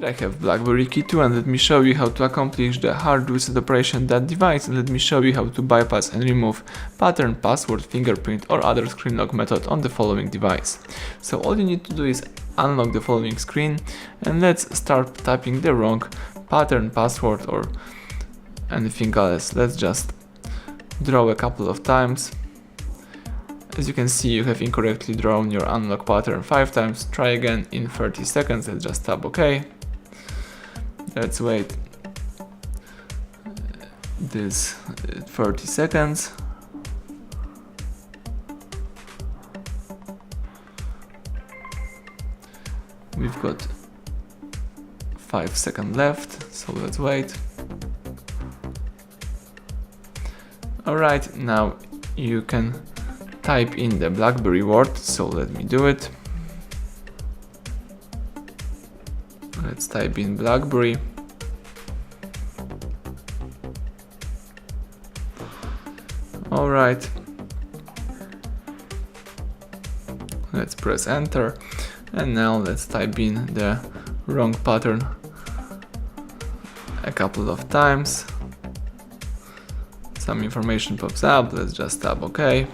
Here I have BLACKBERRY Key2 and let me show you how to accomplish the hard reset operation that device, and let me show you how to bypass and remove pattern, password, fingerprint or other screen lock method on the following device. So all you need to do is unlock the following screen and let's start typing the wrong pattern, password or anything else. Let's just draw a couple of times. As you can see, you have incorrectly drawn your unlock pattern 5 times. Try again in 30 seconds. Let's just tap OK. Let's wait this 30 seconds. We've got 5 seconds left, so let's wait. Alright, now you can type in the BLACKBERRY word, so let me do it. Let's type in BLACKBERRY. Alright. Let's press enter. And now let's type in the wrong pattern a couple of times. Some information pops up. Let's just tap OK.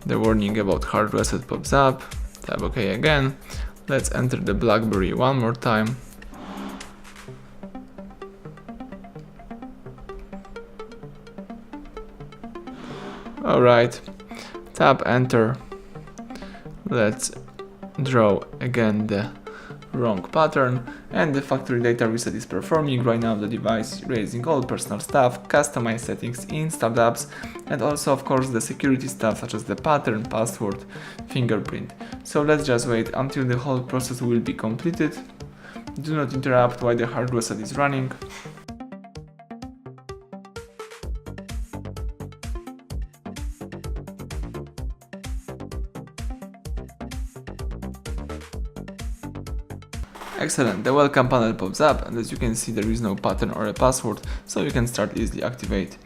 The warning about hard reset pops up. Tap OK again. Let's enter the BLACKBERRY one more time. Alright, tap enter. Let's draw again the wrong pattern, and the factory data reset is performing. Right now the device is raising all personal stuff, customized settings, installed apps, and also of course the security stuff such as the pattern, password, fingerprint. So let's just wait until the whole process will be completed. Do not interrupt while the hard reset is running. Excellent, the welcome panel pops up, and as you can see there is no pattern or a password, so you can start easily activate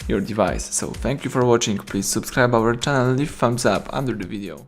your device. So thank you for watching, please subscribe our channel and leave thumbs up under the video.